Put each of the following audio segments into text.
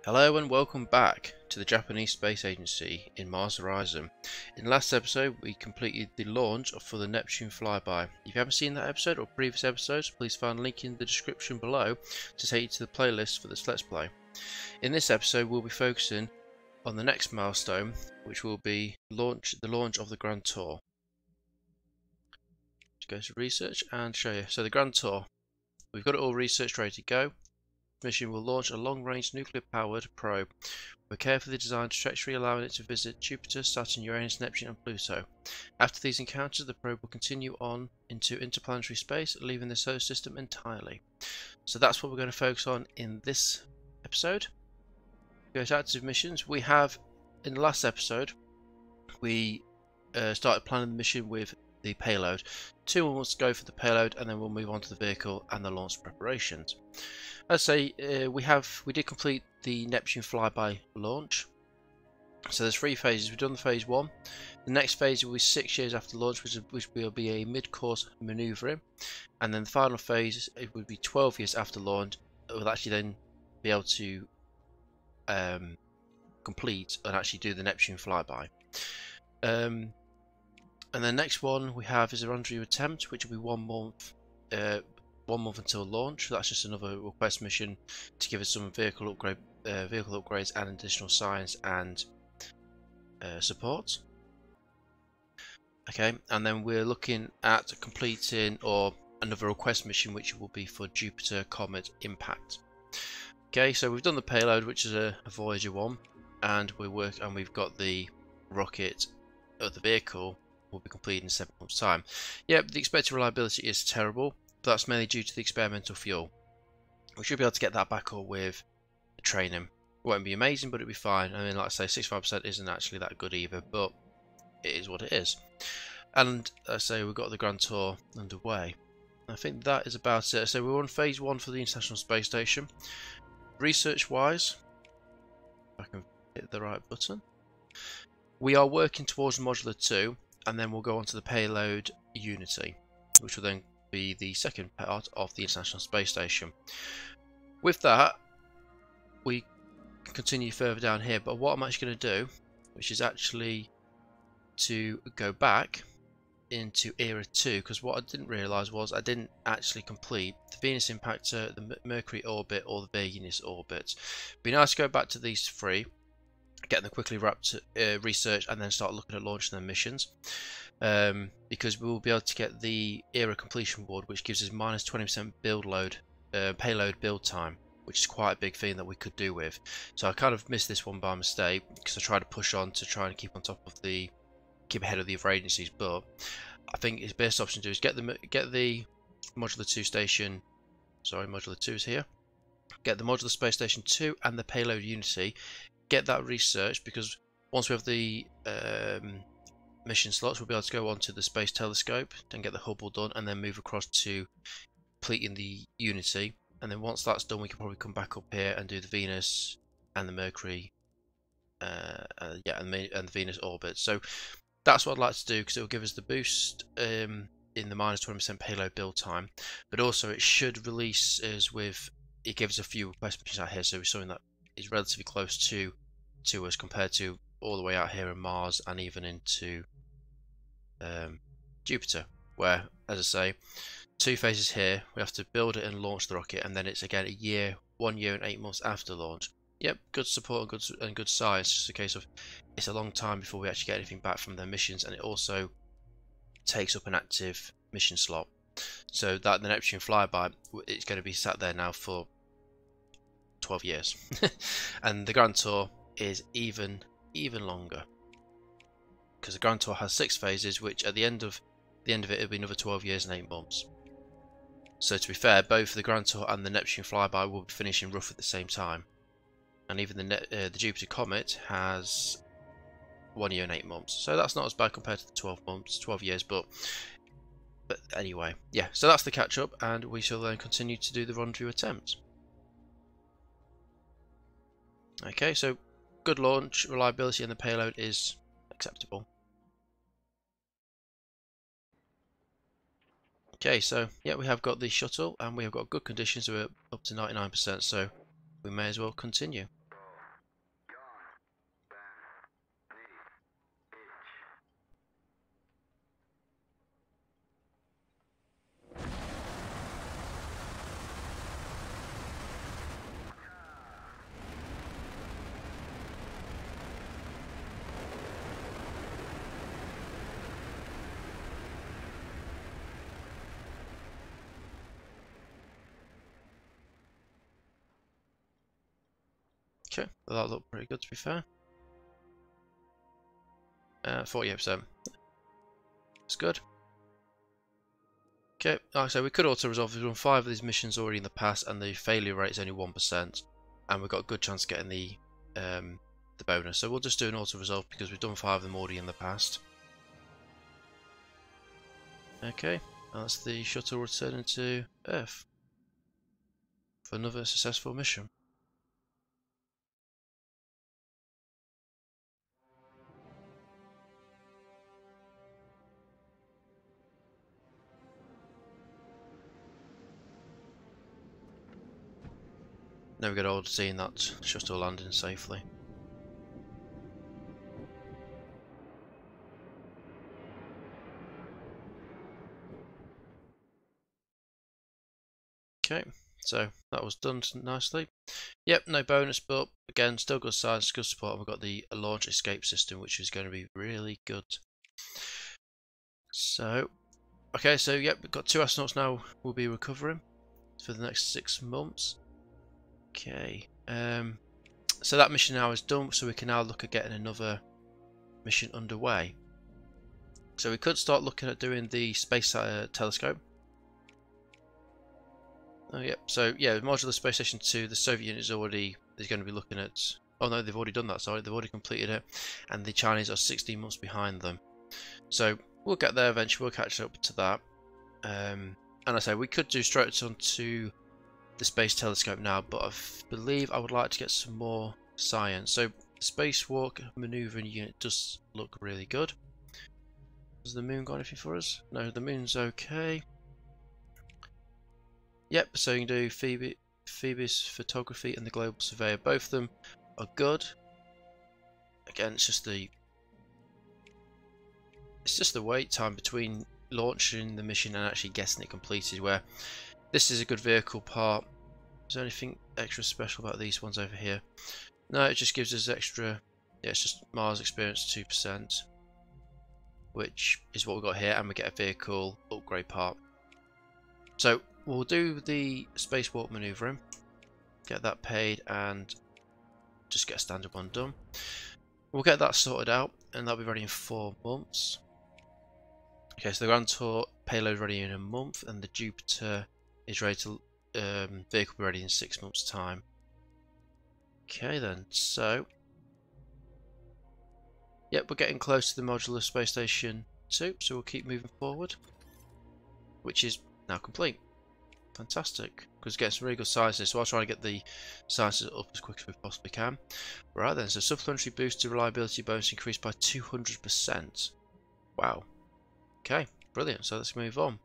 Hello and welcome back to the Japanese Space Agency in Mars Horizon. In the last episode we completed the launch for the Neptune flyby. If you haven't seen that episode or previous episodes, please find a link in the description below to take you to the playlist for this Let's Play. In this episode we'll be focusing on the next milestone, which will be the launch of the Grand Tour. Let's go to research and show you. So the Grand Tour, we've got it all researched, ready to go. Mission will launch a long-range nuclear-powered probe with a carefully designed trajectory allowing it to visit Jupiter, Saturn, Uranus, Neptune and Pluto. After these encounters, the probe will continue on into interplanetary space, leaving the solar system entirely. So that's what we're going to focus on in this episode. Go to active missions. We have, in the last episode, we started planning the mission with the payload. 2 months to go for the payload, and then we'll move on to the vehicle and the launch preparations. Let's say we did complete the Neptune flyby launch. So there's 3 phases. We've done the phase 1. The next phase will be 6 years after launch, which will be a mid-course manoeuvring, and then the final phase it would be 12 years after launch. It will actually then be able to complete and actually do the Neptune flyby. And the next one we have is a Rendezvous Attempt, which will be 1 month. 1 month until launch. That's just another request mission to give us some vehicle upgrades and additional science and support. Okay, and then we're looking at completing another request mission, which will be for Jupiter Comet impact. Okay, so we've done the payload, which is a Voyager 1, and we've got the rocket of the vehicle will be completed in 7 months' time. Yep, the expected reliability is terrible. But that's mainly due to the experimental fuel. We should be able to get that back up with training. It won't be amazing, but it'll be fine. I mean, like I say, 65% isn't actually that good either, but it is what it is. And I say we've got the Grand Tour underway. I think that is about it. So we're on phase 1 for the International Space Station. Research-wise, if I can hit the right button, we are working towards Modular 2, and then we'll go on to the payload Unity, which will then be the second part of the International Space Station. With that, we continue further down here, but what I'm actually going to do, which is actually to go back into Era 2, because what I didn't realise was I didn't actually complete the Venus Impactor, the Mercury Orbit or the Venus Orbit. It'd be nice to go back to these 3, get them quickly wrapped research, and then start looking at launching their missions. Because we will be able to get the Era Completion Award, which gives us minus 20% build load, payload build time, which is quite a big thing that we could do with. So I kind of missed this one by mistake because I tried to push on to try and keep on top of keep ahead of the other agencies. But I think its best option to do is get the Modular 2 station. Sorry, Modular 2 is here. Get the Modular Space Station 2 and the payload Unity. Get that research, because once we have the mission slots, we'll be able to go on to the Space Telescope and get the Hubble done, and then move across to completing the Unity. And then once that's done, we can probably come back up here and do the Venus and the Mercury, and the Venus orbit. So that's what I'd like to do, because it will give us the boost in the minus 20% payload build time, but also it should release us with, it gives a few request missions out here, so it's something that is relatively close to us compared to all the way out here in Mars and even into Jupiter, where, as I say, 2 phases here. We have to build it and launch the rocket, and then it's again 1 year and 8 months after launch. Yep, good support and good science. It's just a case of it's a long time before we actually get anything back from their missions, and it also takes up an active mission slot. So that the Neptune flyby, it's going to be sat there now for 12 years, and the Grand Tour is even longer, because the Grand Tour has 6 phases, which at the end of it it'll be another 12 years and 8 months. So to be fair, both the Grand Tour and the Neptune flyby will be finishing roughly at the same time, and even the Jupiter Comet has 1 year and 8 months. So that's not as bad compared to the 12 years, but anyway, yeah. So that's the catch up, and we shall then continue to do the Rendezvous Attempt. Okay, so good launch reliability, and the payload is acceptable. Okay, so yeah, we have got the shuttle and we have got good conditions. We're up to 99%, so we may as well continue. Okay, well, that looked pretty good to be fair. 48%. That's good. Okay, like I said, we could auto resolve. We've done 5 of these missions already in the past, and the failure rate is only 1%, and we've got a good chance of getting the bonus. So we'll just do an auto resolve because we've done 5 of them already in the past. Okay, that's the shuttle returning to Earth for another successful mission. Never get old seeing that shuttle landing safely. Okay, so that was done nicely. Yep, no bonus, but again, still good science, good support. And we've got the launch escape system, which is going to be really good. So, okay, so yep, we've got 2 astronauts now. We'll be recovering for the next 6 months. Okay, so that mission now is done, so we can now look at getting another mission underway. So we could start looking at doing the space telescope. Oh yeah, so yeah, modular space station 2, the Soviet unit is going to be looking at. Oh no, they've already done that. Sorry, they've already completed it, and the Chinese are 16 months behind them. So we'll get there eventually. We'll catch up to that. And I say we could do straight onto the space telescope now, but I believe I would like to get some more science. So the Spacewalk Manoeuvring unit does look really good. Has the moon got anything for us? No, the moon's okay. Yep, so you can do Phoebus Photography and the Global Surveyor. Both of them are good. Again, it's just the wait time between launching the mission and actually getting it completed, where this is a good vehicle part. Is there anything extra special about these ones over here? No, it just gives us extra. Yeah, it's just Mars experience 2%, which is what we've got here, and we get a vehicle upgrade part. So we'll do the spacewalk manoeuvring, get that paid, and just get a standard one done. We'll get that sorted out, and that'll be ready in 4 months. Okay, so the Grand Tour payload ready in a month, and the Jupiter is ready to vehicle be ready in 6 months' time. Okay then, so yep, we're getting close to the modular space station 2, so we'll keep moving forward, which is now complete. Fantastic, because getting some really good sciences, so I'll try to get the sciences up as quick as we possibly can. Right then, so supplementary boost to reliability bonus increased by 200%. Wow. Okay, brilliant, so let's move on.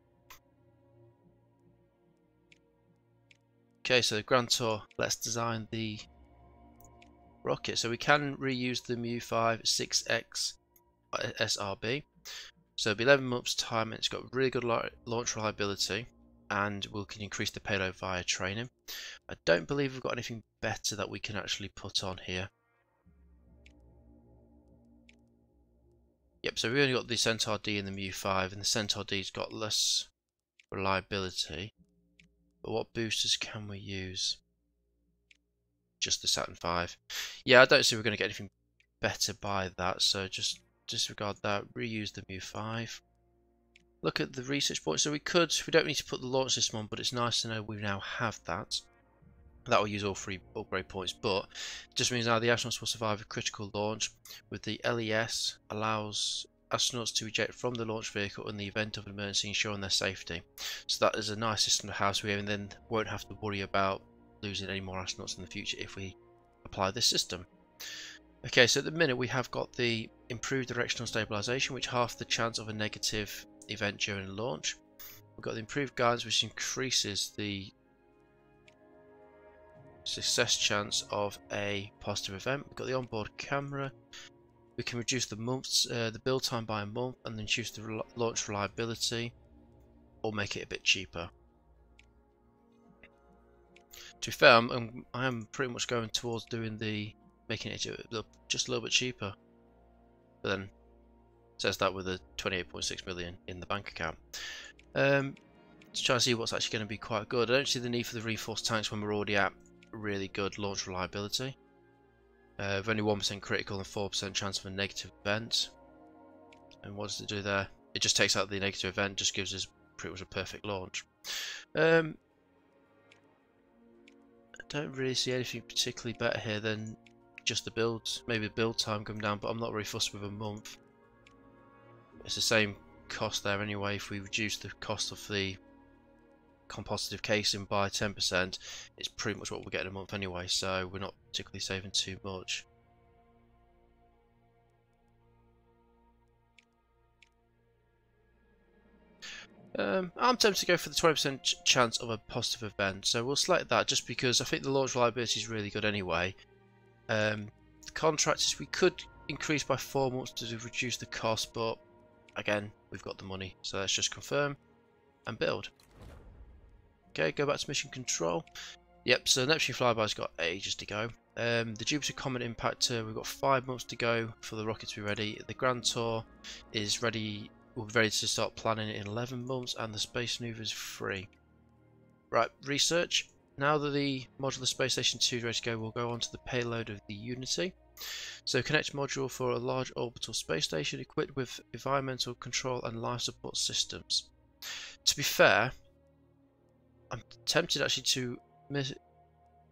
Okay, so the Grand Tour, let's design the rocket. So we can reuse the Mu-5 6X SRB. So it'll be 11 months time, and it's got really good launch reliability, and we can increase the payload via training. I don't believe we've got anything better that we can actually put on here. Yep, so we've only got the Centaur D and the Mu-5, and the Centaur D's got less reliability. But what boosters can we use? Just the Saturn V. Yeah, I don't see we're going to get anything better by that, so just disregard that. Reuse the Mu-5. Look at the research points. So we don't need to put the launch system on, but it's nice to know we now have that. That will use all 3 upgrade points, but it just means now the astronauts will survive a critical launch. With the LES, allows astronauts to eject from the launch vehicle in the event of an emergency, ensuring their safety. So that is a nice system to have, so we then won't have to worry about losing any more astronauts in the future if we apply this system. Okay, so at the minute we have got the improved directional stabilization, which half the chance of a negative event during launch. We've got the improved guidance, which increases the success chance of a positive event. We've got the onboard camera. We can reduce the build time by a month, and then choose the launch reliability, or make it a bit cheaper. To be fair, I am pretty much going towards making it just a little bit cheaper. But then it says that with a 28.6 million in the bank account. To try and see what's actually going to be quite good. I don't see the need for the reinforced tanks when we're already at really good launch reliability. With only 1% critical and 4% chance of a negative event. And what does it do there? It just takes out the negative event, just gives us pretty much a perfect launch. I don't really see anything particularly better here than just the builds. Maybe build time come down, but I'm not really fussed with a month. It's the same cost there anyway. If we reduce the cost of the compositive casing by 10%, it's pretty much what we'll get in a month anyway, so we're not particularly saving too much. I'm tempted to go for the 20% chance of a positive event, so we'll select that just because I think the launch reliability is really good anyway. The contractors we could increase by 4 months to reduce the cost, but again, we've got the money, so let's just confirm and build. Okay, go back to mission control. Yep, so the Neptune flyby's got ages to go. The Jupiter Comet impactor, we've got 5 months to go for the rocket to be ready. The Grand Tour is ready. We'll be ready to start planning it in 11 months, and the Space Maneuver is free. Right, research. Now that the modular Space Station 2 is ready to go, we'll go on to the payload of the Unity. So connect module for a large orbital space station equipped with environmental control and life support systems. To be fair, I'm tempted actually to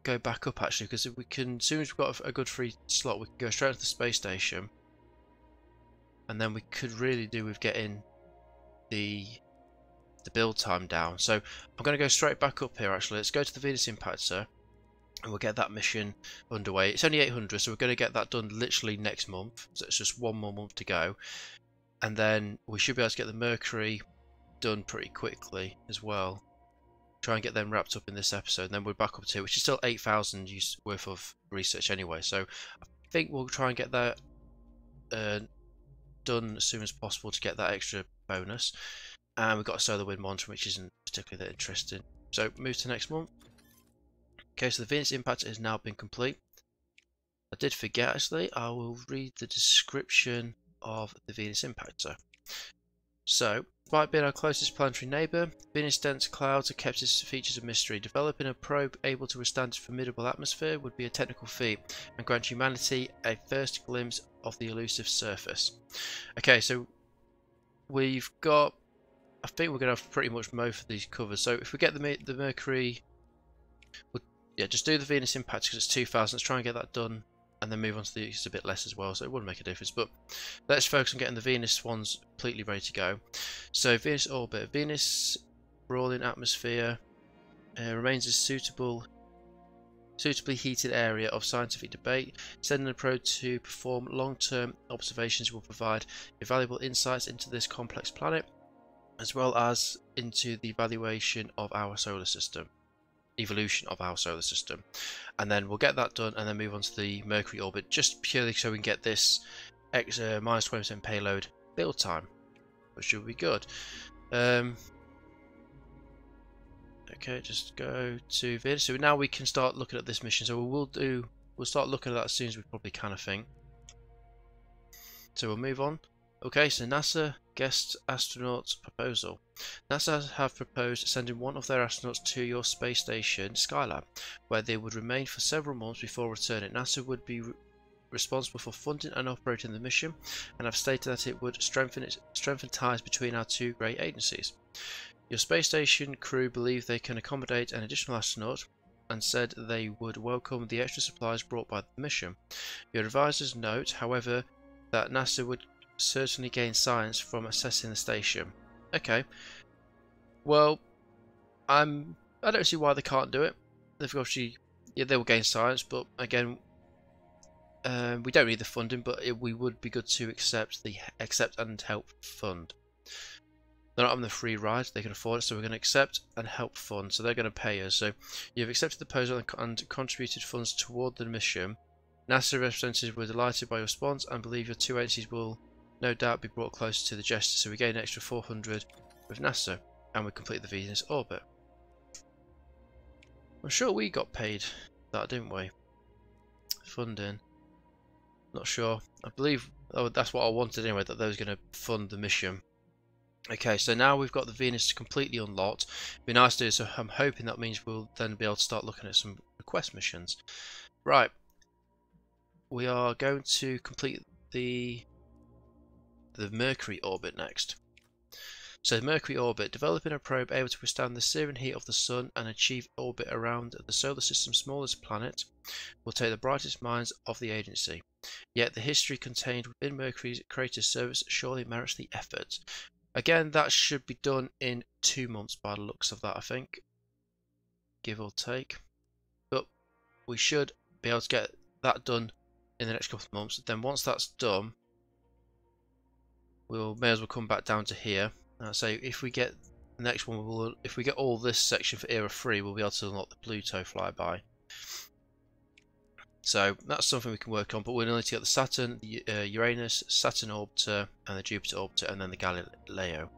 go back up actually, because if we can, as soon as we've got a good free slot, we can go straight to the space station. And then we could really do with getting the build time down. So I'm going to go straight back up here actually. Let's go to the Venus Impactor and we'll get that mission underway. It's only 800, so we're going to get that done literally next month. So it's just 1 more month to go. And then we should be able to get the Mercury done pretty quickly as well. Try and get them wrapped up in this episode. And then we're back up to, which is still 8,000 worth of research anyway. So I think we'll try and get that done as soon as possible to get that extra bonus. And we've got a solar wind monitoring, which isn't particularly that interesting. So move to next month. Okay, so the Venus Impactor has now been complete. I did forget actually, I will read the description of the Venus Impactor. So, despite being our closest planetary neighbour, Venus' dense clouds are kept as features of mystery. Developing a probe able to withstand its formidable atmosphere would be a technical feat and grant humanity a first glimpse of the elusive surface. Okay, so we've got, I think we're going to have pretty much most of these covered. So if we get the Mercury, yeah, just do the Venus Impactor because it's 2,000. Let's try and get that done and then move on to these a bit less as well, so it wouldn't make a difference. But let's focus on getting the Venus ones completely ready to go. So Venus orbit, Venus rolling atmosphere remains a suitably heated area of scientific debate. Sending a probe to perform long-term observations will provide invaluable insights into this complex planet, as well as into the evaluation of our solar system. Evolution of our solar system. And then we'll get that done and then move on to the Mercury orbit, just purely so we can get this minus 20% payload build time, which should be good. Okay, just go to Venus. So now we can start looking at this mission. So we'll start looking at that as soon as we probably can, I think. So we'll move on. Okay, so NASA guest astronaut proposal. NASA have proposed sending one of their astronauts to your space station, Skylab, where they would remain for several months before returning. NASA would be responsible for funding and operating the mission, and have stated that it would strengthen ties between our two great agencies. Your space station crew believe they can accommodate an additional astronaut, and said they would welcome the extra supplies brought by the mission. Your advisors note, however, that NASA would certainly gain science from assessing the station. Okay, well, I don't see why they can't do it. They've obviously, yeah, they will gain science, but again, we don't need the funding, but we would be good to accept and help fund. They're not on the free ride, they can afford it, so we're going to accept and help fund. So they're going to pay us. So you've accepted the proposal and contributed funds toward the mission. NASA representatives were delighted by your response and believe your two agencies will no doubt be brought closer to the gesture. So we gain an extra 400 with NASA, and we complete the Venus orbit. I'm sure we got paid that, didn't we? Funding. Not sure. I believe that's what I wanted anyway, that they was going to fund the mission. Okay, so now we've got the Venus completely unlocked. It'd be nice to do, so I'm hoping that means we'll then be able to start looking at some request missions. Right. we are going to complete the Mercury orbit next. So the Mercury orbit, developing a probe able to withstand the searing heat of the Sun and achieve orbit around the solar system's smallest planet, will take the brightest minds of the agency. Yet the history contained within Mercury's creator's service surely merits the effort. Again, that should be done in 2 months by the looks of that, I think, give or take. But we should be able to get that done in the next couple of months. Then once that's done, we'll may as well come back down to here. So if we get the next one, if we get all this section for Era 3, we'll be able to unlock the Pluto flyby. So that's something we can work on, but we'll need to get the Saturn, the Uranus, Saturn orbiter, and the Jupiter orbiter, and then the Galileo.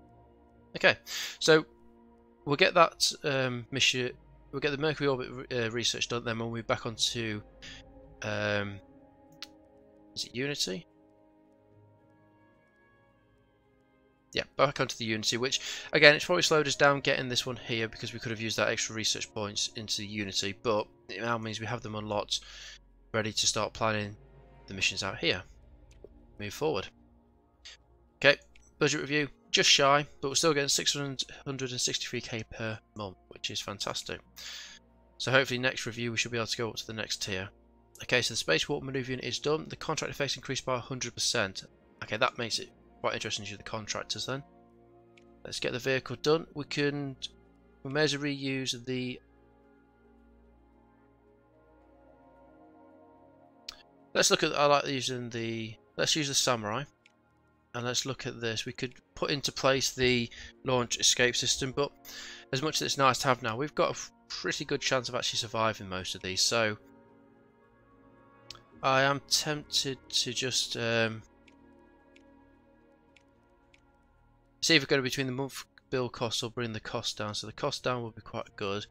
Okay, so we'll get that mission. We'll get the Mercury orbit research done. Then we'll move back onto is it Unity? Yeah, back onto the Unity, which again, it's probably slowed us down getting this one here because we could have used that extra research points into the Unity, but it now means we have them unlocked, ready to start planning the missions out here. Move forward. Okay, budget review, just shy, but we're still getting 663k per month, which is fantastic. So hopefully next review we should be able to go up to the next tier. Okay, so the Spacewalk Manoeuvring is done. The contract effects increased by 100%. Okay, that makes it quite interesting to the contractors then. Let's get the vehicle done. We may as well reuse the. Let's look at. I like using the. Let's use the Samurai, and let's look at this. We could put into place the launch escape system, but as much as it's nice to have now, we've got a pretty good chance of actually surviving most of these. So I am tempted to just. It's either going to be between the month bill costs or bring the cost down. So the cost down will be quite good.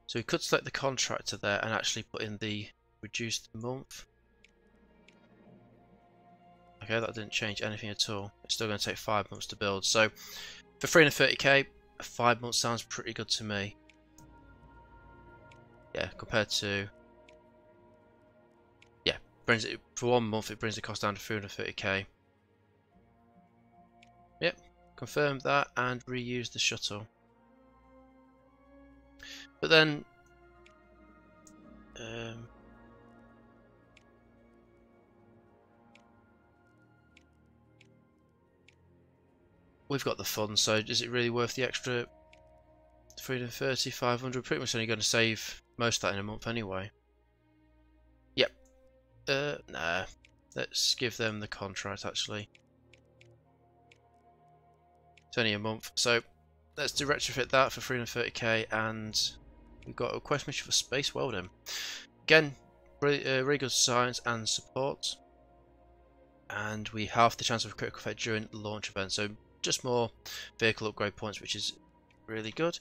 So we could select the contractor there and actually put in the reduce the month. Okay, that didn't change anything at all. It's still going to take 5 months to build. So for 330k, 5 months sounds pretty good to me. Yeah, compared to brings it for 1 month. It brings the cost down to 330k. Yep, confirm that and reuse the shuttle. But then we've got the funds, so is it really worth the extra 330, 500? Pretty much only going to save most of that in a month anyway. Yep. Nah. Let's give them the contract actually. It's only a month, so let's do retrofit that for 330k, and we've got a request mission for space welding. Again, really good science and support, and we have the chance of a critical effect during the launch event, so just more vehicle upgrade points, which is really good.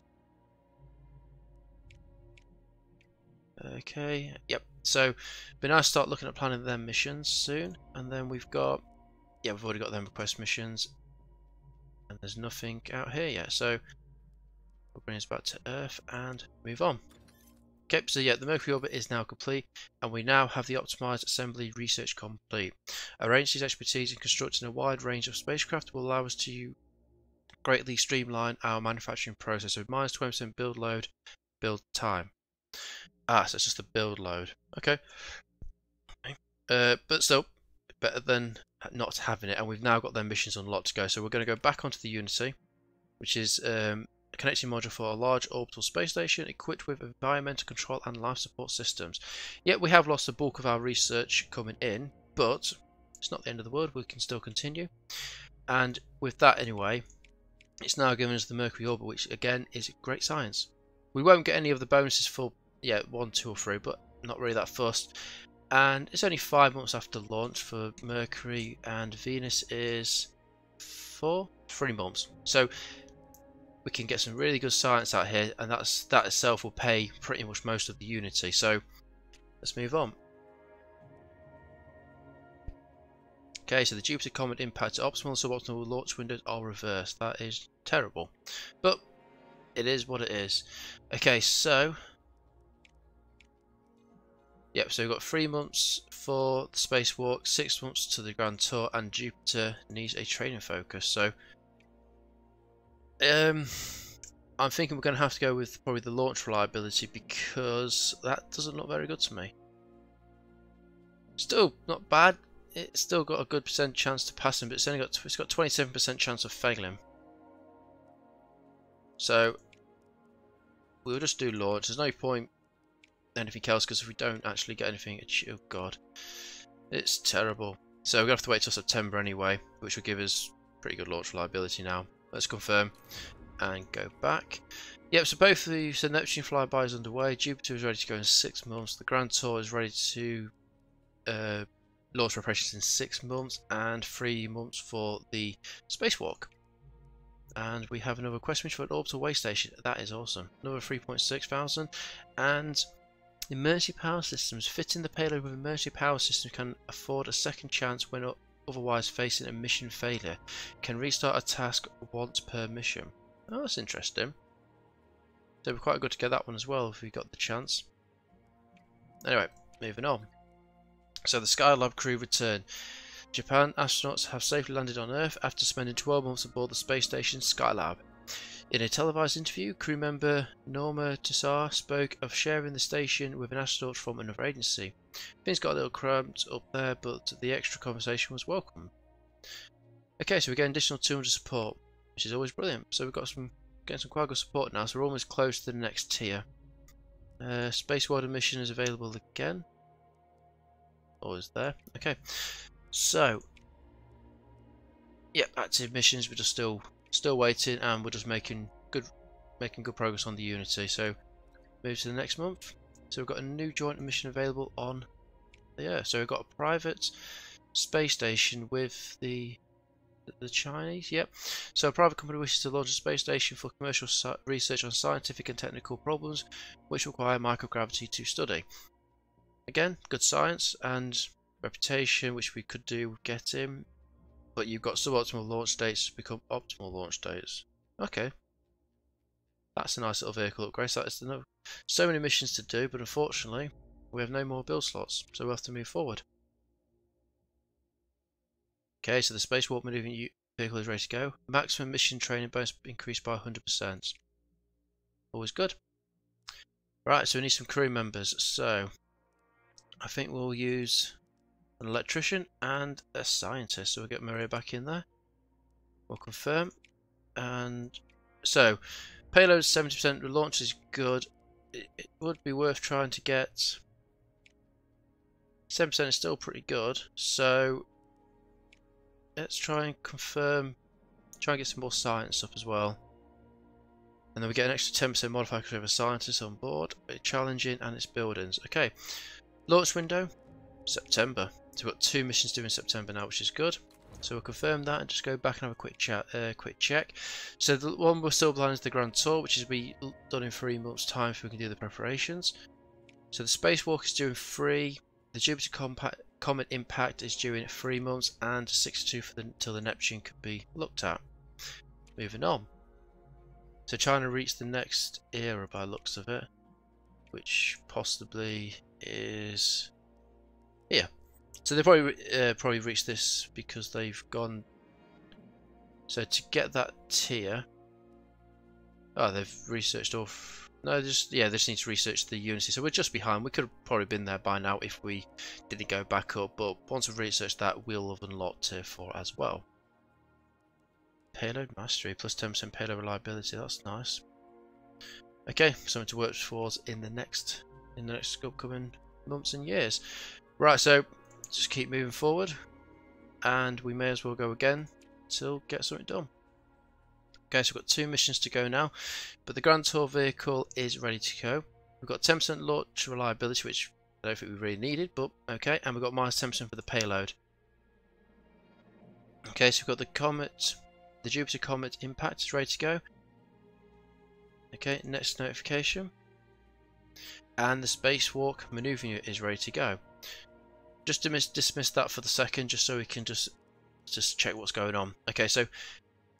Okay, yep. So it'd be nice to start looking at planning them missions soon, and then we've got, yeah, we've already got them request missions. And there's nothing out here yet, so we'll bring us back to Earth and move on. Okay, so yeah, the Mercury orbit is now complete, and we now have the optimized assembly research complete. Our agency's expertise in constructing a wide range of spacecraft will allow us to greatly streamline our manufacturing process with minus 20% build load, build time. Ah, so it's just the build load. Okay. But still, better than not having it, and we've now got their missions unlocked to go. So we're going to go back onto the Unity, which is a connecting module for a large orbital space station equipped with environmental control and life support systems. Yet we have lost the bulk of our research coming in, but it's not the end of the world. We can still continue, and with that anyway, it's now given us the Mercury orbit, which again is great science. We won't get any of the bonuses for 1, 2 or 3, but not really that fussed. And it's only 5 months after launch for Mercury, and Venus is 3 months. So we can get some really good science out here, and that itself will pay pretty much most of the Unity. So let's move on. Okay, so the Jupiter Comet impact optimal and suboptimal launch windows are reversed. That is terrible, but it is what it is. Okay, so Yep, so we've got 3 months for the spacewalk, 6 months to the Grand Tour, and Jupiter needs a training focus. So, I'm thinking we're going to have to go with probably the launch reliability because that doesn't look very good to me. Still not bad. It's still got a good % chance to pass him, but it's got 27% chance of failing. So we'll just do launch. There's no point anything else because if we don't actually get anything, oh god, it's terrible. So we're gonna have to wait till September anyway, which will give us pretty good launch reliability now. Let's confirm and go back. Yep, so both of these, so Neptune flyby is underway. Jupiter is ready to go in 6 months. The Grand Tour is ready to launch preparations in 6 months, and 3 months for the spacewalk. And we have another quest mission for an orbital way station. That is awesome. Another 3.6 thousand. And emergency power systems. Fitting the payload with emergency power systems can afford a second chance when otherwise facing a mission failure. Can restart a task once per mission. Oh, that's interesting. So it'd be quite good to get that one as well if we got the chance. Anyway, moving on. So the Skylab crew return. Japan astronauts have safely landed on Earth after spending 12 months aboard the space station Skylab. In a televised interview, crew member Norma Tussar spoke of sharing the station with an astronaut from another agency. Things got a little cramped up there, but the extra conversation was welcome. Okay, so we're getting additional 200 support, which is always brilliant. So we've got getting some quite good support now, so we're almost close to the next tier. Space Water mission is available again. Always there. Okay. So, yep, active missions. We're just still waiting, and we're just making good progress on the Unity. So, move to the next month. So we've got a new joint mission available on the Earth. So we've got a private space station with the Chinese. Yep. So a private company wishes to launch a space station for commercial research on scientific and technical problems which require microgravity to study. Again, good science and reputation, which we could do get him, but you've got suboptimal launch dates to become optimal launch dates. Okay, that's a nice little vehicle upgrade. So that's so many missions to do, but unfortunately we have no more build slots, so we'll have to move forward. Okay, so the Spacewalk Manoeuvring vehicle is ready to go. Maximum mission training bonus increased by 100%. Always good. Right, so we need some crew members. So I think we'll use an electrician and a scientist. So we'll get Maria back in there. We'll confirm. And so payload 70%, the launch is good. It would be worth trying to get 7% is still pretty good. So let's try and confirm, try and get some more science up as well. And then we get an extra 10% modifier because we have a scientist on board. It's challenging and it's buildings. Okay, launch window, September. So we've got 2 missions due in September now, which is good. So we'll confirm that and just go back and have a quick check. So the one we're still planning is the Grand Tour, which is be done in 3 months' time if we can do the preparations. So the Spacewalk is due in 3. The Jupiter Comet impact is due in 3 months, and 62 till the Neptune can be looked at. Moving on. So trying to reach the next era by looks of it, which possibly is here. So they probably reached this because they've gone. So to get that tier, oh, they've researched off. No, they just need to research the Unity. So we're just behind. We could have probably been there by now if we didn't go back up. But once we've researched that, we'll have unlocked tier 4 as well. Payload mastery plus 10% payload reliability. That's nice. Okay, something to work towards in the next upcoming months and years. Right, so just keep moving forward, and we may as well go again till get something done. Okay, so we've got 2 missions to go now, but the Grand Tour vehicle is ready to go. We've got 10% launch reliability, which I don't think we really needed, but okay, and we've got minus 10% for the payload. Okay, so we've got the Jupiter Comet impact is ready to go. Okay, next notification. And the Spacewalk Manoeuvring is ready to go. Just dismiss that for the second, just so we can just check what's going on. Okay, so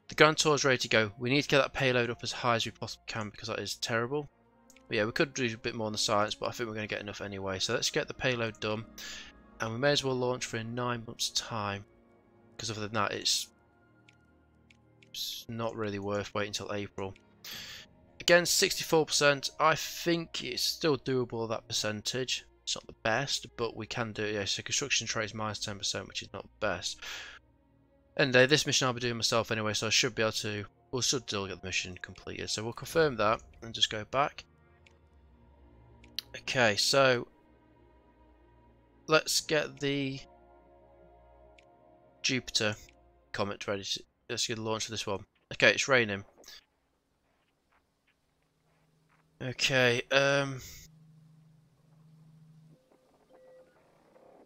the Grand Tour is ready to go. We need to get that payload up as high as we possibly can because that is terrible. But yeah, we could do a bit more on the science, but I think we're going to get enough anyway. So let's get the payload done, and we may as well launch for in 9 months' time, because other than that, it's not really worth waiting until April. Again, 64%. I think it's still doable, that percentage. It's not the best, but we can do it. Yeah, so construction trade is -10%, which is not the best. And this mission I'll be doing myself anyway, so I should be able to. We'll still get the mission completed. So we'll confirm that and just go back. Okay, so let's get the Jupiter Comet ready. Let's get the launch for this one. Okay, it's raining. Okay,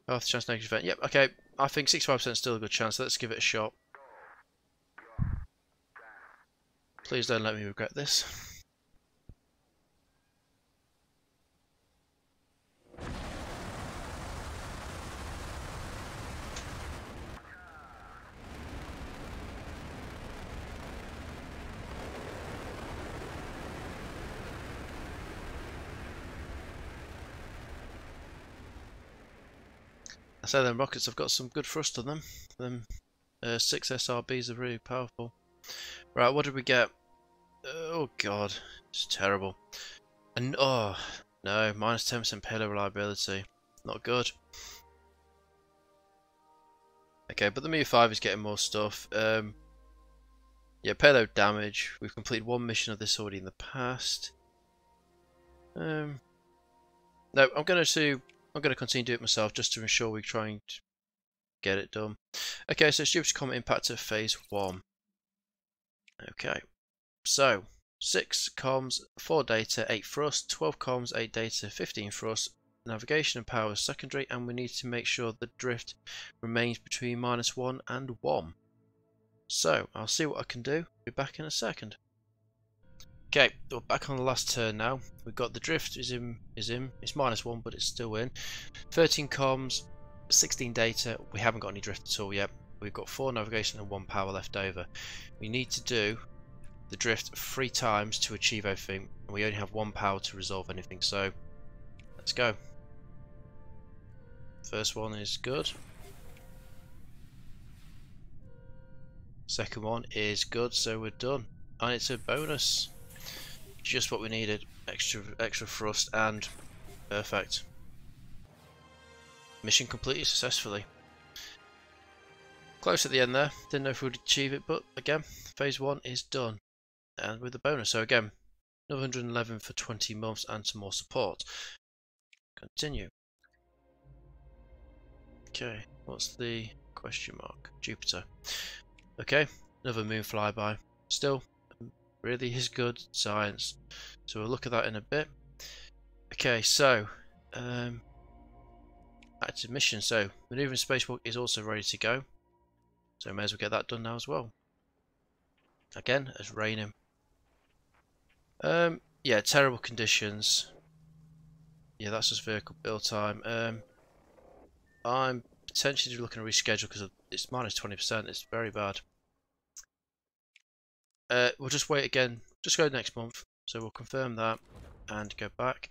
path chance negative event. Yep, okay. I think 65% is still a good chance. So let's give it a shot. Please don't let me regret this. I say them rockets have got some good thrust on them. Them 6 SRBs are really powerful. Right, what did we get? Oh god, it's terrible. And oh no, -10% payload reliability. Not good. Okay, but the Mi-5 is getting more stuff. Yeah, payload damage. We've completed one mission of this already in the past. No, I'm gonna continue to do it myself just to ensure we're trying to get it done. Okay, so Jupiter Comet impact at phase 1. Okay, so 6 comms, 4 data, 8 thrust, 12 comms, 8 data, 15 thrust, navigation and power is secondary, and we need to make sure the drift remains between -1 and 1. So I'll see what I can do. Be back in a second. Okay, we're back on the last turn now. We've got the drift is in. It's -1, but it's still in. 13 comms, 16 data. We haven't got any drift at all yet. We've got 4 navigation and 1 power left over. We need to do the drift 3 times to achieve everything, and we only have 1 power to resolve anything. So let's go. First one is good. Second one is good, so we're done. And it's a bonus. Just what we needed. Extra thrust and perfect. Mission completed successfully. Close at the end there. Didn't know if we'd achieve it, but again, phase 1 is done. And with the bonus. So again, another 111 for 20 months and some more support. Continue. Okay, what's the question mark? Jupiter. Okay, another moon flyby. Still, really is good science. So we'll look at that in a bit. Okay, so active mission. So Manoeuvring Spacewalk is also ready to go. So may as well get that done now as well. Again, it's raining. Yeah, terrible conditions. Yeah, that's just vehicle build time. I'm potentially looking to reschedule because it's -20%. It's very bad. We'll just wait again. Just go next month. So we'll confirm that and go back.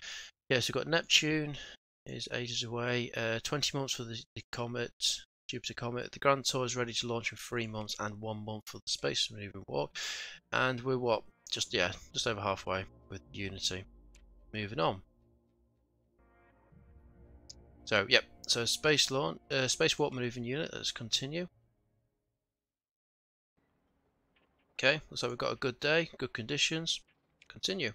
Yeah, so we've got Neptune is ages away. 20 months for the Comet, Jupiter Comet. The Grand Tour is ready to launch in 3 months and 1 month for the Space Manoeuvring Walk. And we're what? Just over halfway with Unity. Moving on. So yep. So Spacewalk Manoeuvring Unit. Let's continue. Okay, looks like we've got a good day, good conditions. Continue.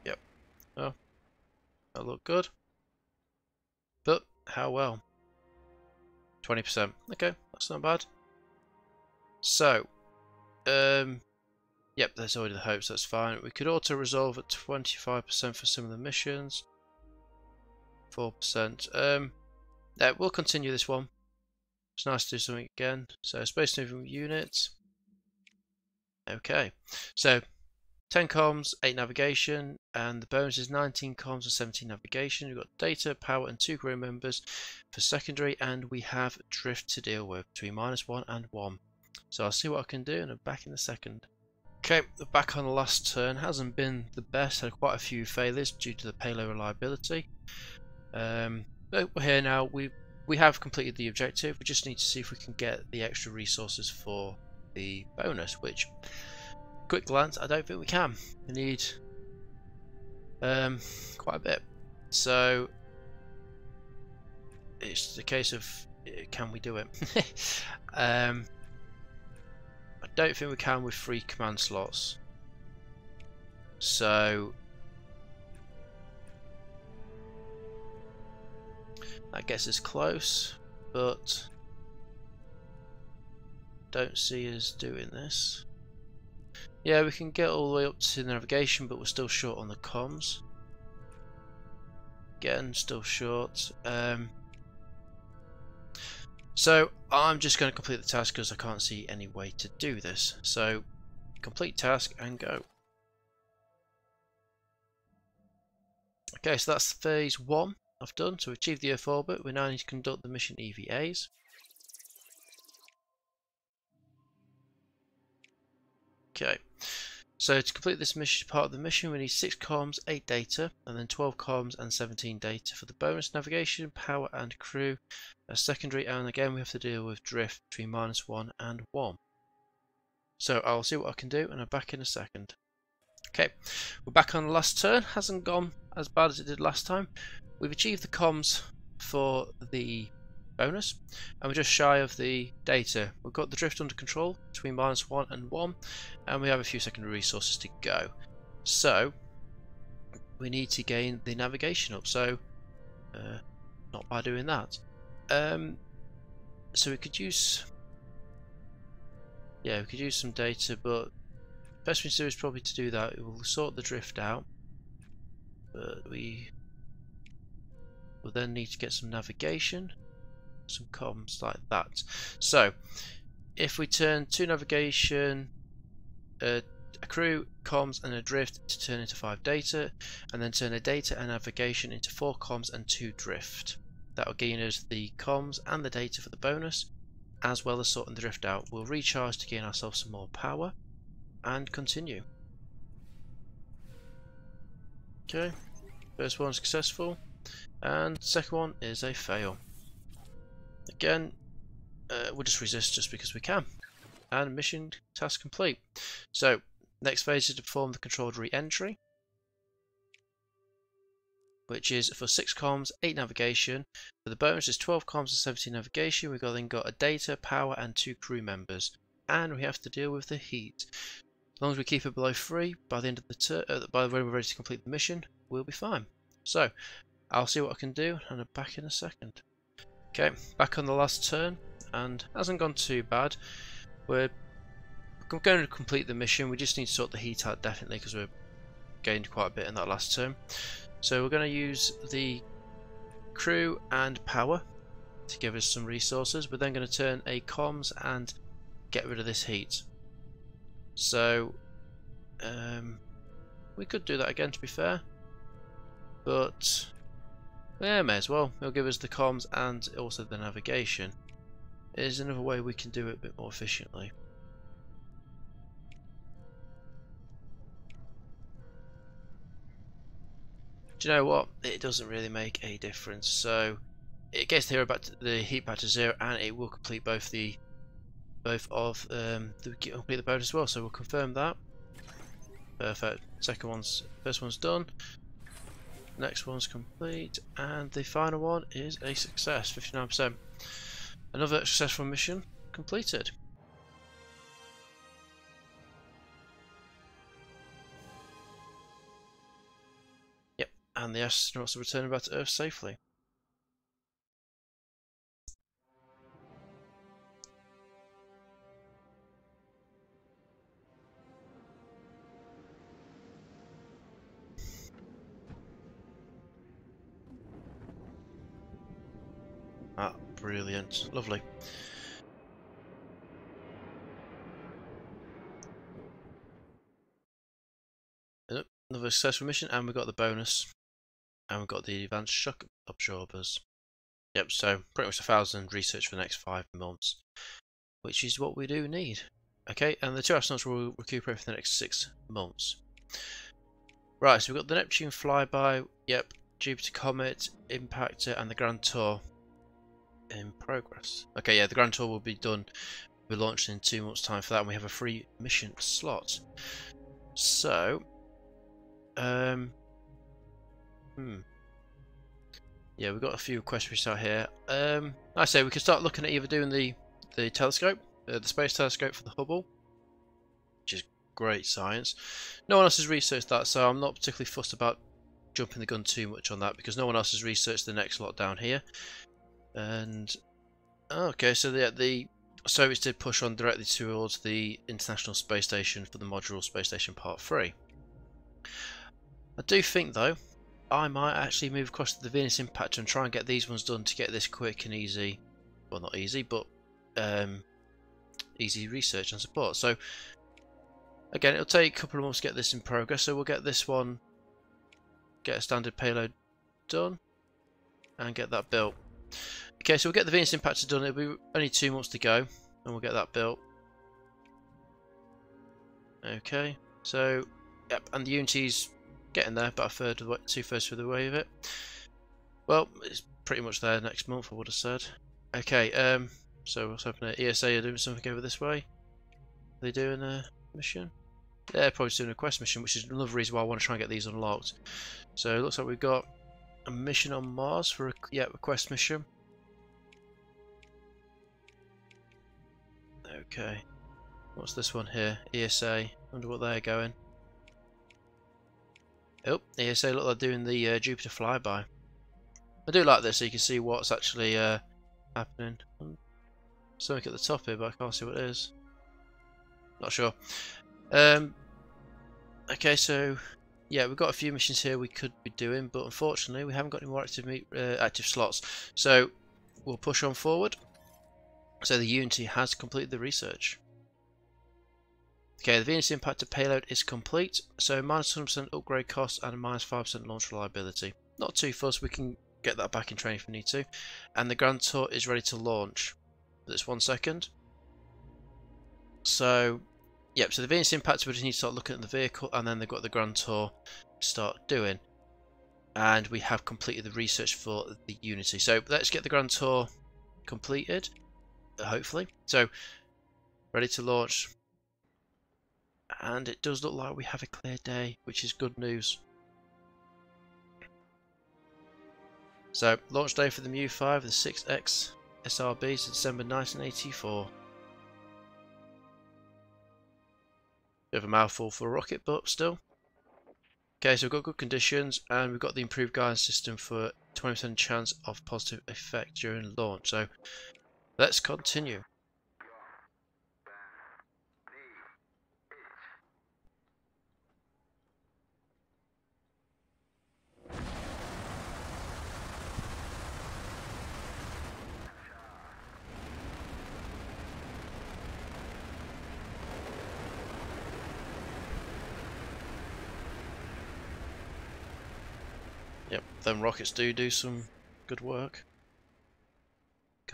Yep. Oh, that looked good. But how well? 20%. Okay, that's not bad. So, yep, there's already the hopes, that's fine. We could auto resolve at 25% for some of the missions. 4%. we'll continue this one. It's nice to do something again. So space moving units. Okay, so 10 comms, 8 navigation, and the bonus is 19 comms and 17 navigation. We've got data, power, and 2 crew members for secondary, and we have drift to deal with between -1 and 1. So I'll see what I can do, and I'm back in a second. Okay, back on the last turn. Hasn't been the best. Had quite a few failures due to the payload reliability. But we're here now. We have completed the objective. We just need to see if we can get the extra resources for the bonus, which, quick glance, I don't think we can. We need quite a bit. So it's the case of, can we do it? I don't think we can with 3 command slots. So that gets us close, but don't see us doing this. Yeah, we can get all the way up to the navigation, but we're still short on the comms. Again, still short. So I'm just going to complete the task because I can't see any way to do this. So complete task and go. Okay, so that's phase 1 I've done. So we achieved the Earth orbit. We now need to conduct the mission EVAs. Okay, so to complete this mission, part of the mission, we need 6 comms, 8 data, and then 12 comms and 17 data for the bonus navigation, power, and crew. As secondary, and again we have to deal with drift between -1 and 1. So I'll see what I can do, and I'm back in a second. Okay, we're back on the last turn. Hasn't gone as bad as it did last time. We've achieved the comms for the bonus, and we're just shy of the data. We've got the drift under control between -1 and 1, and we have a few secondary resources to go. So we need to gain the navigation up. So not by doing that. So we could use, we could use some data, but best thing to do is probably to do that. We'll sort the drift out, but we will then need to get some navigation, some comms like that. So if we turn 2 navigation, a crew, comms, and a drift to turn into 5 data, and then turn a data and navigation into 4 comms and 2 drift. That will gain us the comms and the data for the bonus, as well as sorting the drift out. We'll recharge to gain ourselves some more power, and continue. Okay, first one successful, and second one is a fail. Again, we'll just resist just because we can. And mission task complete. So, next phase is to perform the controlled re-entry, which is for 6 comms, 8 navigation. For the bonus is 12 comms and 17 navigation. We've then got a data, power, and 2 crew members. And we have to deal with the heat. As long as we keep it below 3 by the end of the turn, by when we're ready to complete the mission, we'll be fine. So, I'll see what I can do, and I'm back in a second. Okay, back on the last turn, and hasn't gone too bad. We're going to complete the mission. We just need to sort the heat out definitely because we've gained quite a bit in that last turn. So we're going to use the crew and power to give us some resources. We're then going to turn a comms and get rid of this heat. So we could do that again, to be fair, but yeah, may as well. It'll give us the comms and also the navigation. There's another way we can do it a bit more efficiently. Do you know what? It doesn't really make a difference. So it gets the heat back to 0, and it will complete both the complete the bonus as well. So we'll confirm that. Perfect. First one's done. Next one's complete, and the final one is a success, 59%. Another successful mission completed. Yep, and the astronauts are returning back to Earth safely. Brilliant. Lovely. Another successful mission, and we've got the bonus. And we've got the advanced shock absorbers. Yep, so pretty much 1,000 research for the next 5 months. Which is what we do need. Okay, and the 2 astronauts will recuperate for the next 6 months. Right, so we've got the Neptune flyby, yep, Jupiter Comet, Impactor, and the Grand Tour in progress. Okay, yeah, the Grand Tour will be done. We're launching in 2 months' time for that, and we have a free mission slot. So, yeah, we've got a few questions out here. I say we could start looking at either doing the telescope, the space telescope for the Hubble, which is great science. No one else has researched that, so I'm not particularly fussed about jumping the gun too much on that because no one else has researched the next lot down here. And okay, so the Soviets did push on directly towards the International Space Station for the Modular Space Station Part 3. I do think though I might actually move across to the Venus Impactor and try and get these ones done to get this quick and easy, well not easy, but easy research and support. So again, it'll take a couple of months to get this in progress, so we'll get this one, get a standard payload done and get that built. Okay, so we'll get the Venus Impactor done. It'll be only 2 months to go and we'll get that built. Okay, so yep, and the Unity's getting there, about 2/3 through the way of it. Well, it's pretty much there next month, I would have said. Okay, so what's happening? ESA are doing something over this way. Are they doing a mission? Yeah, probably doing a quest mission, which is another reason why I want to try and get these unlocked. So it looks like we've got a mission on Mars for a quest mission. Okay, what's this one here? ESA. Wonder what they're going. Oh, ESA look like they're doing the Jupiter flyby. I do like this, so you can see what's actually happening. Something at the top here, but I can't see what it is. Not sure. Okay, so yeah, we've got a few missions here we could be doing, but unfortunately we haven't got any more active slots. So we'll push on forward. So the Unity has completed the research. Okay, the Venus Impactor payload is complete, so minus 100% upgrade cost and minus 5% launch reliability. Not too fussed, we can get that back in training if we need to. And the Grand Tour is ready to launch. That's 1 second. So, yep, so the Venus Impactor, we just need to start looking at the vehicle, and then they've got the Grand Tour to start doing. And we have completed the research for the Unity. So let's get the Grand Tour completed, hopefully. So, ready to launch. And it does look like we have a clear day, which is good news. So, launch day for the Mu-5, the 6X SRB, is December 1984. Bit of a mouthful for a rocket, but still. Okay, so we've got good conditions, and we've got the improved guidance system for 20% chance of positive effect during launch. So, let's continue. Yep, them rockets do some good work.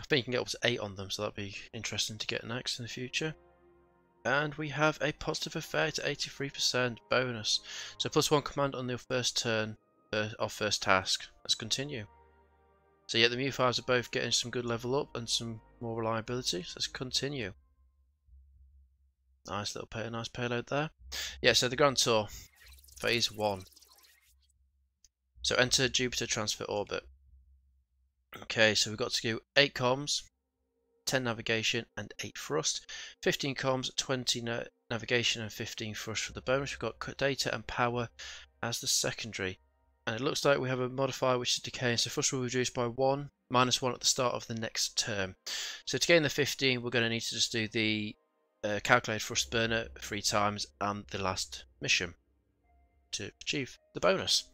I think you can get up to 8 on them, so that'd be interesting to get next in the future. And we have a positive effect, 83% bonus. So +1 command on your first turn of first task. Let's continue. So yeah, the Mu-5s are both getting some good level up and some more reliability. So let's continue. Nice little nice payload there. Yeah, so the Grand Tour, phase 1. So enter Jupiter transfer orbit. Okay, so we've got to do 8 comms, 10 navigation and 8 thrust, 15 comms, 20 navigation and 15 thrust for the bonus. We've got data and power as the secondary. And it looks like we have a modifier which is decaying, so thrust will be reduced by -1 at the start of the next term. So to gain the 15, we're going to need to just do the calculated thrust burner 3 times and the last mission to achieve the bonus.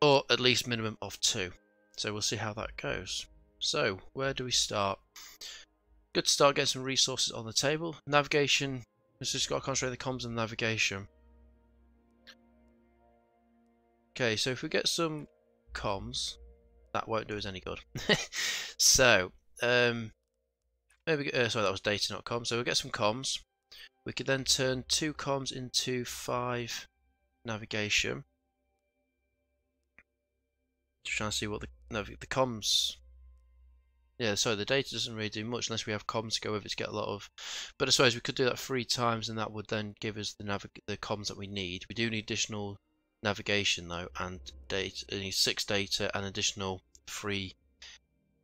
Or at least minimum of 2. So we'll see how that goes. So, where do we start? Good to start getting some resources on the table. Navigation, let's just got to concentrate on the comms and navigation. Okay, so if we get some comms, that won't do us any good. So, maybe, sorry, that was data, not comms. So we'll get some comms. We could then turn 2 comms into 5 navigation. Just trying to see what the comms. Yeah, so the data doesn't really do much unless we have comms to go with it to get a lot of. But I suppose we could do that 3 times, and that would then give us the comms that we need. We do need additional navigation though, and data. We need 6 data and additional 3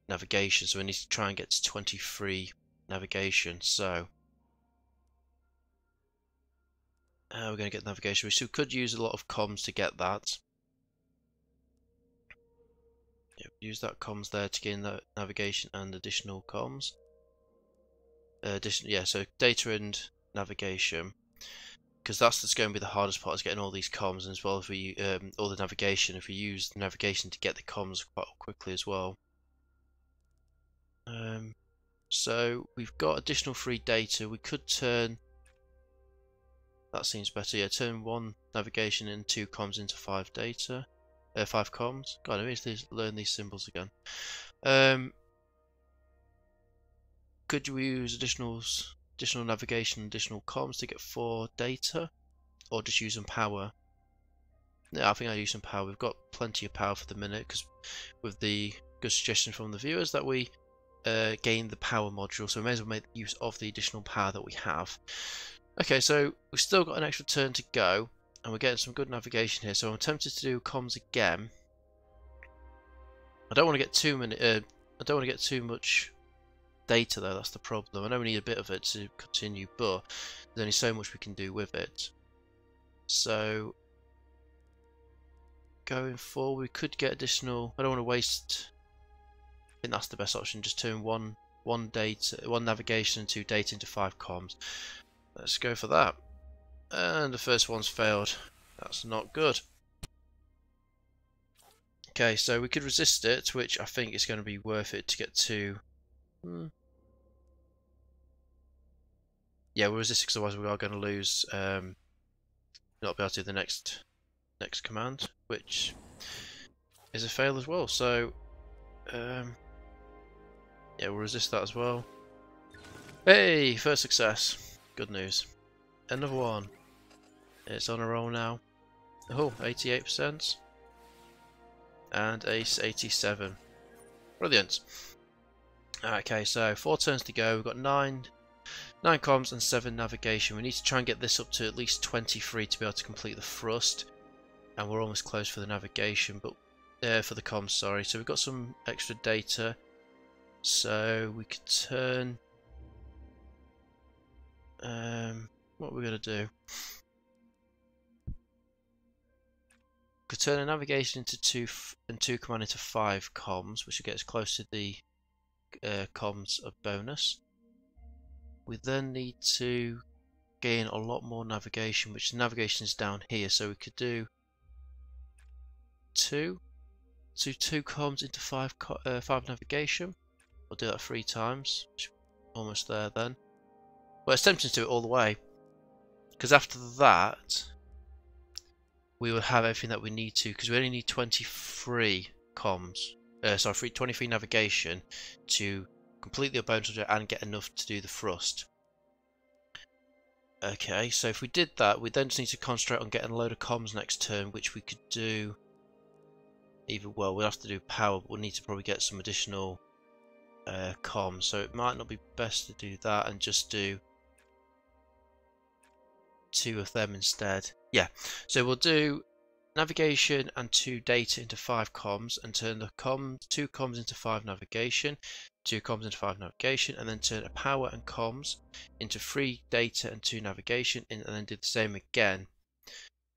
navigation. So we need to try and get to 23 navigation. So we're going to get navigation. We could use a lot of comms to get that. Use that comms there to gain that navigation and additional comms. Yeah, so data and navigation, because that's going to be the hardest part, is getting all these comms, and as well as we all the navigation. If we use the navigation to get the comms quite quickly as well. So we've got additional free data. We could turn. That seems better. Yeah, turn 1 navigation and 2 comms into 5 data. 5 comms. God, I need to learn these symbols again. Could we use additional navigation, additional comms to get 4 data, or just use some power? Yeah, I think I'll use some power. We've got plenty of power for the minute, because with the good suggestion from the viewers that we gain the power module, so we may as well make use of the additional power that we have. Okay, so we've still got an extra turn to go, and we're getting some good navigation here. So I'm tempted to do comms again. I don't want to get too many. I don't want to get too much data though. That's the problem. I know we need a bit of it to continue, but there's only so much we can do with it. So going forward, we could get additional. I don't want to waste. I think that's the best option. Just turn one navigation and 2 data into 5 comms. Let's go for that. And the first one's failed. That's not good. Okay, so we could resist it, which I think is going to be worth it to get to. Yeah, we'll resist it because otherwise we are going to lose. Not be able to do the next command, which is a fail as well. So, yeah, we'll resist that as well. Hey, first success. Good news. Another one. It's on a roll now. Oh, 88%. And ace 87. Brilliant. Okay, so 4 turns to go. We've got 9 comms and 7 navigation. We need to try and get this up to at least 23 to be able to complete the thrust. And we're almost close for the navigation, but for the comms, sorry. So we've got some extra data. So we could turn. What we're going to do? Could turn a navigation into 2 and 2 command into 5 comms, which will get us close to the comms of bonus. We then need to gain a lot more navigation, which navigation is down here, so we could do 2 comms into 5 navigation. We'll do that 3 times. Almost there then. Well, it's tempting to do it all the way, because after that we will have everything that we need to, because we only need 23 comms. Sorry, 23 navigation to complete the bonus and get enough to do the thrust. Okay, so if we did that, we then just need to concentrate on getting a load of comms next turn, which we could do. Well, we'll have to do power, but we'll need to probably get some additional comms. So it might not be best to do that and just do 2 of them instead. Yeah, so we'll do navigation and 2 data into 5 comms, and turn the 2 comms into 5 navigation, 2 comms into 5 navigation, and then turn a power and comms into 3 data and 2 navigation, and then do the same again.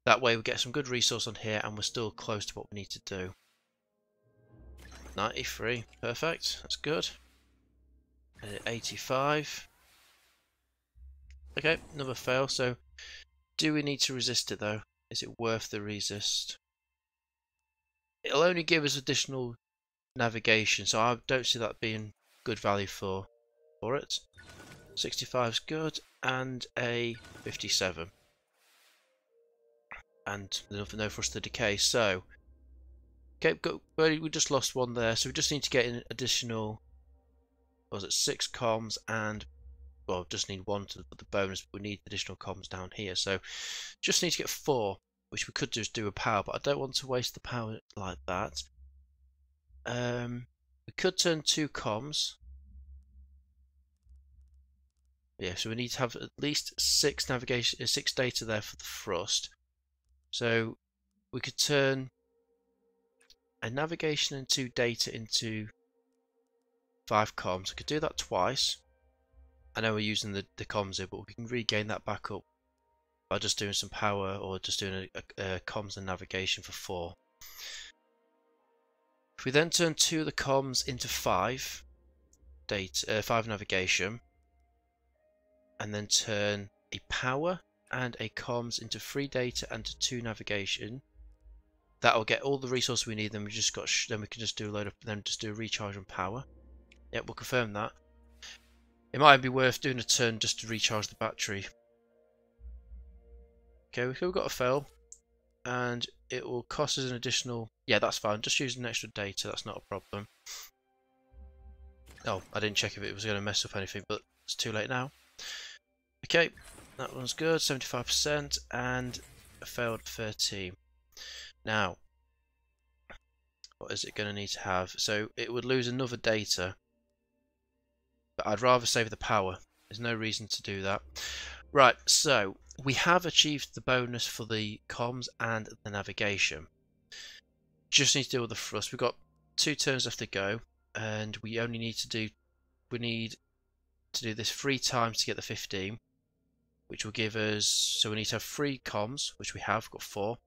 That way we get some good resource on here, and we're still close to what we need to do. 93, perfect, that's good. 85. Okay, another fail. So do we need to resist it though? Is it worth the resist? It'll only give us additional navigation, so I don't see that being good value for it. 65 is good, and a 57, and no for us to decay. So okay, we just lost one there, so we just need to get an additional, what was it, 6 comms, and well, just need 1 to put the bonus, but we need additional comms down here, so just need to get 4, which we could just do a power, but I don't want to waste the power like that. We could turn 2 comms. Yeah, so we need to have at least 6 navigation, 6 data there for the thrust. So we could turn a navigation and 2 data into 5 comms. I could do that twice. I know we're using the comms here, but we can regain that back up by just doing some power, or just doing a comms and navigation for 4. If we then turn 2 of the comms into 5 data, 5 navigation, and then turn a power and a comms into 3 data and 2 navigation, that'll get all the resources we need. Then we just got, then we can just do a load of, then just do a recharge on power. Yep, we'll confirm that. It might be worth doing a turn just to recharge the battery. Okay, we've got a fail, and it will cost us an additional. Yeah, that's fine. Just using extra data, that's not a problem. Oh, I didn't check if it was going to mess up anything, but it's too late now. Okay, that one's good, 75%, and a failed 13. Now, what is it going to need to have? So it would lose another data, but I'd rather save the power. There's no reason to do that. Right, so we have achieved the bonus for the comms and the navigation. Just need to deal with the thrust. We've got 2 turns left to go, and we only need to do, this 3 times to get the 15, which will give us, so we need to have 3 comms, which we have, got 4,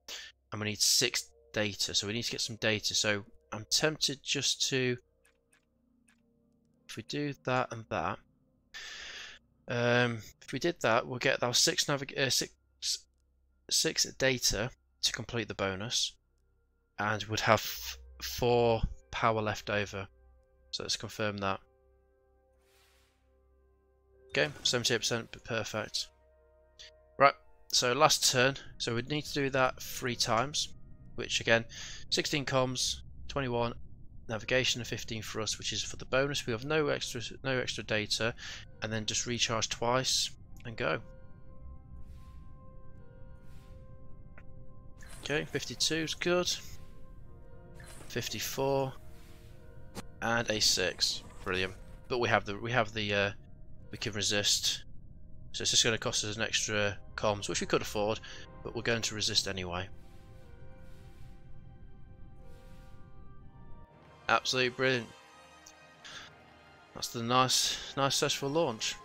and we need 6 data, so we need to get some data. So I'm tempted just to, if we do that and that, if we did that, we'll get our 6 data to complete the bonus, and would have 4 power left over. So let's confirm that. Okay, 78%, perfect. Right, so last turn, so we'd need to do that 3 times, which again, 16 comms, 21 navigation, and 15 for us, which is for the bonus. We have no extra data, and then just recharge twice and go. Okay, 52 is good. 54 and a 6, brilliant. But we can resist, so it's just going to cost us an extra comms, which we could afford, but we're going to resist anyway. Absolutely brilliant. That's the nice successful launch.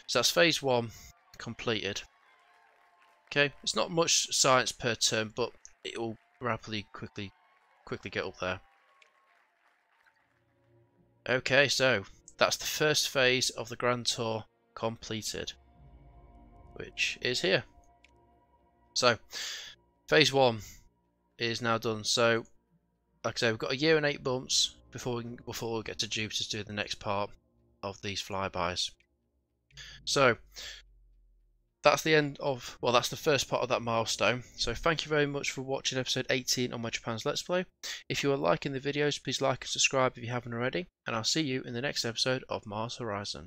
So that's phase 1 completed. Okay, it's not much science per turn, but it will rapidly, quickly get up there. Okay, so that's the first phase of the Grand Tour completed, which is here. So phase 1 is now done. So like I say, we've got a year and 8 months before we get to Jupiter to do the next part of these flybys. So that's the end of, well, that's the first part of that milestone. So thank you very much for watching episode 18 on my Japan's Let's Play. If you are liking the videos, please like and subscribe if you haven't already, and I'll see you in the next episode of Mars Horizon.